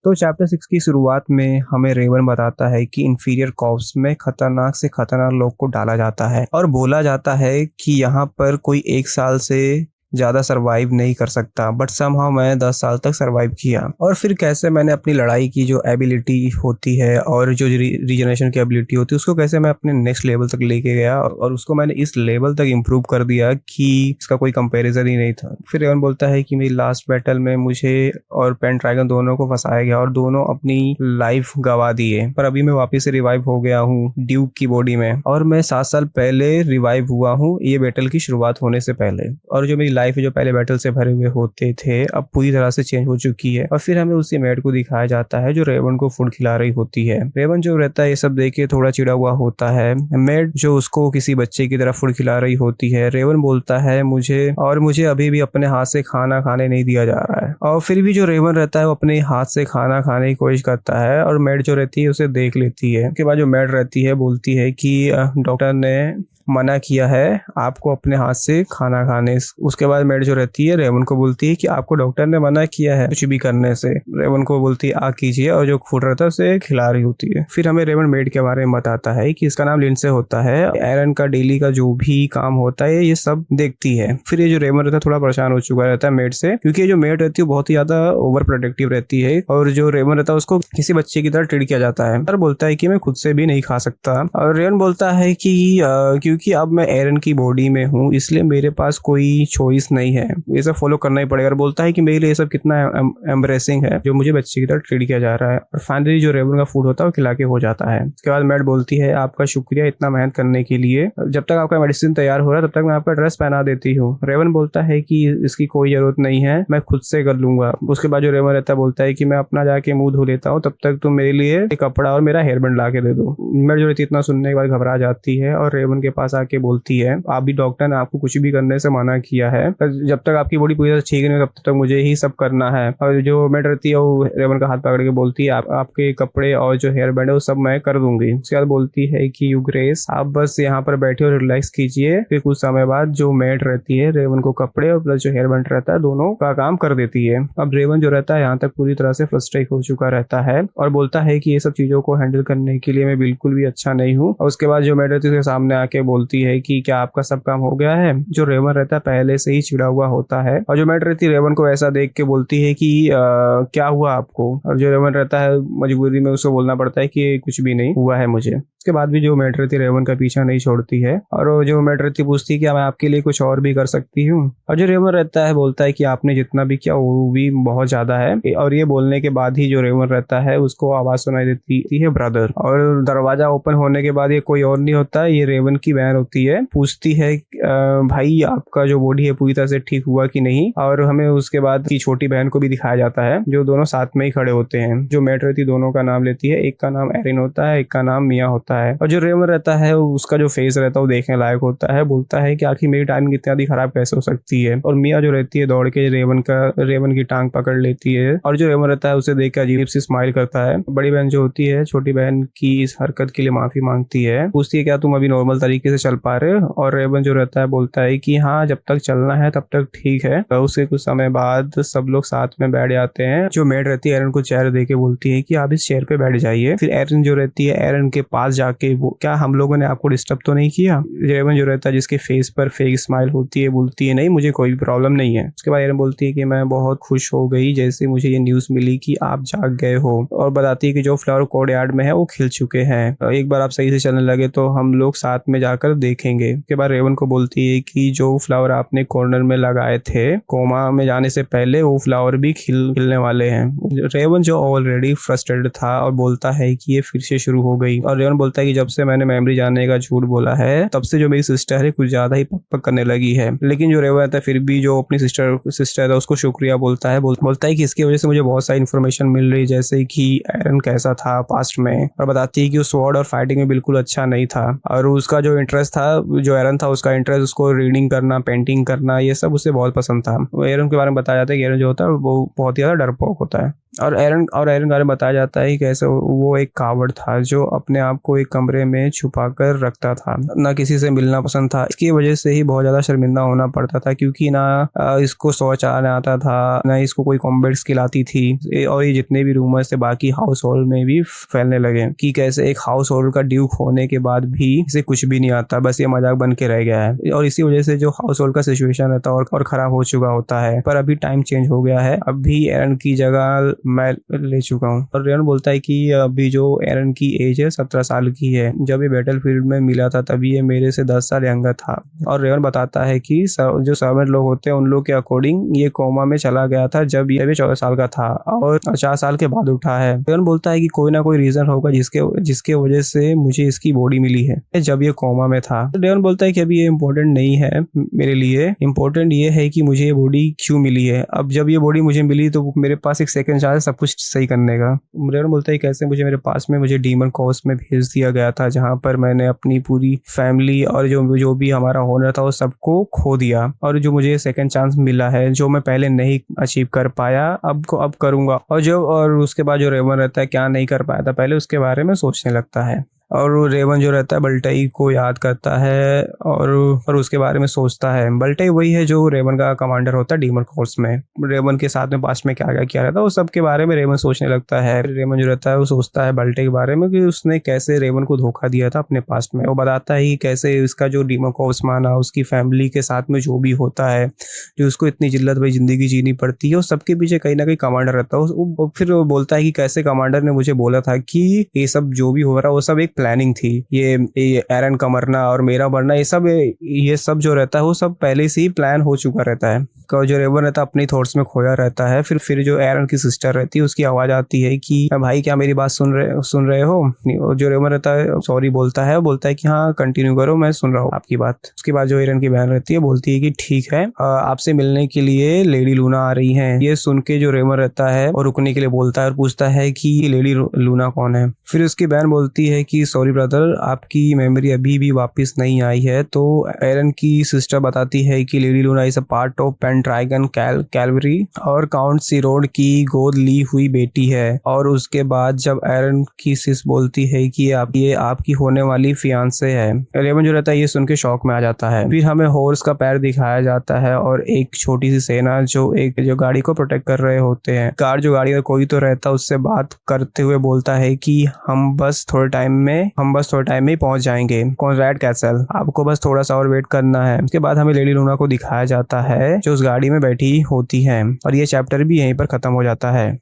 तो चैप्टर 6 की शुरुआत में हमें रेवन बताता है कि इंफीरियर कॉर्प्स में खतरनाक से खतरनाक लोग को डाला जाता है और बोला जाता है कि यहाँ पर कोई 1 साल से ज़्यादा सरवाइव नहीं कर सकता, बट समहाउ मैं 10 साल तक सरवाइव किया। और फिर कैसे मैंने अपनी लड़ाई की जो एबिलिटी होती है और जो रीजनरेशन की एबिलिटी होती है उसको कैसे मैं अपने नेक्स्ट लेवल तक लेके गया और उसको मैंने इस लेवल तक इम्प्रूव कर दिया कि इसका कोई कंपैरिजन ही नहीं था। फिर रेवन बोलता है कि मेरी लास्ट बैटल में मुझे और पेंट्रागन दोनों को फंसाया गया और दोनों अपनी लाइफ गवा दिए, पर अभी मैं वापस से रिवाइव हो गया हूँ ड्यूक की बॉडी में और मैं 7 साल पहले रिवाइव हुआ हूँ ये बैटल की शुरुआत होने से पहले। और जो मेरी लाइफ जो पहले बैटल से भरे हुए होते थे अब पूरी तरह से चेंज हो चुकी है। और फिर हमें उसी मेड को दिखाया जाता है जो रेवन को फूड खिला रही होती है। रेवन जो रहता है ये सब देख के थोड़ा चिड़ा हुआ होता है। मेड जो उसको किसी बच्चे की तरह फूड खिला रही होती है। रेवन बोलता है मुझे अभी भी अपने हाथ से खाना खाने नहीं दिया जा रहा है। और फिर भी जो रेवन रहता है वो अपने हाथ से खाना खाने की कोशिश करता है और मेड जो रहती है उसे देख लेती है। उसके बाद जो मेड रहती है बोलती है कि डॉक्टर ने मना किया है आपको अपने हाथ से खाना खाने। उसके बाद मेड जो रहती है रेवन को बोलती है कि आपको डॉक्टर ने मना किया है कुछ भी करने से। रेवन को बोलती है आ कीजिए और जो फूड रहता है उसे खिला रही होती है। फिर हमें रेवन मेड के बारे में बताता है कि इसका नाम लिंडसे होता है। एरन का डेली का जो भी काम होता है ये सब देखती है। फिर ये जो रेवन रहता है थोड़ा परेशान हो चुका रहता है मेड से, क्योंकि जो मेड रहती है बहुत ही ज्यादा ओवर प्रोटेक्टिव रहती है और जो रेवन रहता है उसको किसी बच्चे की तरह ट्रीट किया जाता है। पर बोलता है कि मैं खुद से भी नहीं खा सकता। और रेवन बोलता है कि क्योंकि अब मैं एरन की बॉडी में हूँ इसलिए मेरे पास कोई चॉइस नहीं है, ये सब फॉलो करना ही पड़ेगा। और बोलता है कि मेरे लिए ये सब कितना एम्ब्रेसिंग है जो मुझे बच्चे की तरह ट्रीट किया जा रहा है। और फाइनली जो रेवन का फूड होता है वो खिला के हो जाता है। उसके बाद मैड बोलती है आपका शुक्रिया इतना मेहनत करने के लिए, जब तक आपका मेडिसिन तैयार हो रहा है तब तक मैं आपका ड्रेस पहना देती हूँ। रेवन बोलता है कि इसकी कोई जरूरत नहीं है, मैं खुद से कर लूंगा। उसके बाद जो रेवन रहता है बोलता है कि मैं अपना जाके मुंह धो लेता हूँ, तब तक तुम मेरे लिए एक कपड़ा और मेरा हेयर बैंड ला के दे दो। मैड जो रहती है इतना सुनने के बाद घबरा जाती है और रेवन के पास आके बोलती है आप भी डॉक्टर ने आपको कुछ भी करने से मना किया है, जब तक आपकी बॉडी पूरी तरह ठीक नहीं हो तब तक मुझे ही सब करना है। और जो मेड रहती है वो रेवन का हाथ पकड़ के बोलती है आपके कपड़े और जो हेयर बैंड है वो सब मैं कर दूंगी। उसके बाद बोलती है कि यू ग्रेस आप बस यहाँ पर बैठे और रिलैक्स कीजिए। फिर कुछ समय बाद जो मेड रहती है रेवन को कपड़े और प्लस जो हेयर बैंड रहता है दोनों का काम कर देती है। अब रेवन जो रहता है यहाँ तक पूरी तरह से फ्रस्ट्रेट हो चुका रहता है और बोलता है कि ये सब चीजों को हैंडल करने के लिए मैं बिल्कुल भी अच्छा नहीं हूँ। और उसके बाद जो मेड रहती है उसके सामने आके बोलती है कि क्या आपका सब काम हो गया है। जो रेवन रहता है पहले से ही चिड़ा हुआ होता है और जो मेड रहती है रेवन को ऐसा देख के बोलती है कि क्या हुआ आपको। और जो रेवन रहता है मजबूरी में उसको बोलना पड़ता है कि कुछ भी नहीं हुआ है मुझे। उसके बाद भी जो मेड रहती रेवन का पीछा नहीं छोड़ती है और जो मेड रहती पूछती है कि मैं आपके लिए कुछ और भी कर सकती हूँ। और जो रेवन रहता है बोलता है कि आपने जितना भी किया वो भी बहुत ज्यादा है। और ये बोलने के बाद ही जो रेवन रहता है उसको आवाज सुनाई देती है ब्रदर। और दरवाजा ओपन होने के बाद ये कोई और नहीं होता ये रेवन की बहन होती है। पूछती है भाई आपका जो बॉडी है पूरी तरह से ठीक हुआ कि नहीं। और हमें उसके बाद की छोटी बहन को भी दिखाया जाता है जो दोनों साथ में ही खड़े होते हैं। जो मेड रहती दोनों का नाम लेती है, एक का नाम एरिन होता है, एक का नाम मिया होता है। और जो रेवन रहता है उसका जो फेस रहता है वो देखने लायक होता है। बोलता है कि आखिर मेरी टाइमिंग इतनी ज्यादा खराब कैसे हो सकती है। और मिया जो रहती है दौड़ के रेवन की टांग पकड़ लेती है और जो रेवन रहता है उसे देख कर अजीब सी स्माइल करता है। बड़ी बहन जो होती है छोटी बहन की इस हरकत के लिए माफी मांगती है। पूछती है क्या तुम अभी नॉर्मल तरीके से चल पा रहे हो। और रेवन जो रहता है बोलता है कि हाँ जब तक चलना है तब तक ठीक है। तो उसके कुछ समय बाद सब लोग साथ में बैठ जाते हैं। जो मेड रहती है एरन को चेयर देके बोलती है कि आप इस चेयर पे बैठ जाइए। फिर एरन जो रहती है एरन के पास जाके वो क्या हम लोगों ने आपको डिस्टर्ब तो नहीं किया। रेवन जो रहता है जिसके फेस पर फेक स्माइल होती है बोलती है नहीं मुझे कोई प्रॉब्लम नहीं है। उसके बाद एरन बोलती है कि मैं बहुत खुश हो गई जैसे मुझे ये न्यूज मिली कि आप जाग गए हो। और बताती है कि जो फ्लावर कोर्ट यार्ड में है वो खिल चुके हैं, एक बार आप सही से चलने लगे तो हम लोग साथ में जाकर देखेंगे। उसके बाद रेवन को बोलती है कि जो फ्लावर आपने कॉर्नर में लगाए थे कोमा में जाने से पहले वो फ्लावर भी खिलने वाले हैं। रेवन जो ऑलरेडी फ्रस्ट्रेटेड था और बोलता है कि ये फिर से शुरू हो गई। और रेवन बोलता है कि जब से मैंने मेमोरी जानने का झूठ बोला है तब से जो मेरी सिस्टर है कुछ ज्यादा ही पक करने लगी है। लेकिन जो रेवन रहता है फिर भी जो अपनी सिस्टर है उसको शुक्रिया बोलता है। बोलता है कि इसकी वजह से मुझे बहुत सारी इन्फॉर्मेशन मिल रही जैसे कि एरन कैसा था पास्ट में। और बताती है कि वो स्वॉर्ड और फाइटिंग में बिल्कुल अच्छा नहीं था और उसका जो इंटरेस्ट था जो एरन था उसका इंटरेस्ट उसको रीडिंग करना पेंटिंग करना ये सब उसे बहुत पसंद था। एरन के बारे में बताया जाता है कि एरन जो होता है वो बहुत ही ज्यादा डरपोक होता है। और एरन बारे में बताया जाता है कि कैसे वो एक कावड़ था जो अपने आप को एक कमरे में छुपा कर रखता था, ना किसी से मिलना पसंद था। इसकी वजह से ही बहुत ज्यादा शर्मिंदा होना पड़ता था, क्योंकि ना इसको शौच आने आता था, ना इसको कोई कॉम्बैट स्किल आती थी। और ये जितने भी रूमर्स थे बाकी हाउस होल्ड में भी फैलने लगे कि कैसे एक हाउस होल्ड का ड्यूक होने के बाद भी इसे कुछ भी नहीं आता, बस ये मजाक बन के रह गया है। और इसी वजह से जो हाउस होल्ड का सिचुएशन रहता है और खराब हो चुका होता है। पर अभी टाइम चेंज हो गया है, अभी एरन की जगह मैं ले चुका हूँ। और रेवन बोलता है कि अभी जो एरन की एज है 17 साल की है। जब ये बैटल फील्ड में मिला था तभी ये मेरे से 10 साल यंगर था। और रेवन बताता है कि जो सर्वेंट लोग होते हैं उन लोग के अकॉर्डिंग ये कोमा में चला गया था जब ये भी 14 साल का था और 4 साल के बाद उठा है। रेवन बोलता है कि कोई ना कोई रीजन होगा जिसके वजह से मुझे इसकी बॉडी मिली है जब ये कोमा में था। रेवन बोलता है कि अभी ये इम्पोर्टेंट नहीं है मेरे लिए, इम्पोर्टेंट ये है कि मुझे ये बॉडी क्यों मिली है। अब जब ये बॉडी मुझे मिली तो मेरे पास एक सेकंड चांस है सब कुछ सही करने का। रेवन बोलता है कैसे मेरे पास में मुझे डीमन कोस्ट में भेज दिया गया था, जहां पर मैंने अपनी पूरी फैमिली और जो भी हमारा होनर था वो सबको खो दिया। और जो मुझे सेकंड चांस मिला है जो मैं पहले नहीं अचीव कर पाया अब करूंगा। और उसके बाद जो रेवन रहता है क्या नहीं कर पाया था पहले उसके बारे में सोचने लगता है। और रेवन जो रहता है बल्टई को याद करता है और उसके बारे में सोचता है। बल्टई वही है जो रेवन का कमांडर होता है डीमन कोर्स में। रेवन के साथ में पास्ट में क्या क्या किया रहता है वो सब के बारे में रेवन सोचने लगता है। रेवन जो रहता है वो सोचता है बल्टई के बारे में कि उसने कैसे रेवन को धोखा दिया था अपने पास्ट में। वो बताता है कि कैसे इसका जो डीमन कोर्स माना उसकी फैमिली के साथ में जो भी होता है, जो उसको इतनी जिल्लत भरी जिंदगी जीनी पड़ती है, उस सबके पीछे कहीं ना कहीं कमांडर रहता है। फिर वो बोलता है कि कैसे कमांडर ने मुझे बोला था कि ये सब जो भी हो रहा है वो सब एक प्लानिंग थी। ये एरन का मरना और मेरा मरना ये सब जो रहता है वो सब पहले से ही प्लान हो चुका रहता है। जो रेवन रहता है अपनी थॉट्स में खोया रहता है। फिर जो एरन की सिस्टर रहती है उसकी आवाज आती है कि भाई क्या मेरी बात सुन रहे हो। जो रेवन रहता है सॉरी बोलता है कि हाँ कंटिन्यू करो मैं सुन रहा हूँ आपकी बात। उसके बाद जो एरन की बहन रहती है बोलती है कि ठीक है आपसे मिलने के लिए लेडी लूना आ रही है। ये सुन के जो रेवन रहता है और रुकने के लिए बोलता है और पूछता है कि लेडी लूना कौन है। फिर उसकी बहन बोलती है कि सॉरी ब्रदर आपकी मेमोरी अभी भी वापस नहीं आई है। तो एरन की सिस्टर बताती है कि lady Luna is a part of Pendragon Calvary और काउंट सिरोड की गोद ली हुई बेटी है। और उसके बाद जब एरन की सिस बोलती है कि ये आपकी होने वाली फियांसे है। रेवन जो रहता है ये सुन के शौक में आ जाता है। फिर हमें हॉर्स का पैर दिखाया जाता है और एक छोटी सी सेना जो गाड़ी को प्रोटेक्ट कर रहे होते हैं। जो गाड़ी में कोई तो रहता है उससे बात करते हुए बोलता है कि हम बस थोड़े टाइम में ही पहुंच जाएंगे कॉन्रैड कैसल, आपको बस थोड़ा सा और वेट करना है। उसके बाद हमें लेडी लूना को दिखाया जाता है जो उस गाड़ी में बैठी होती है। और ये चैप्टर भी यहीं पर खत्म हो जाता है।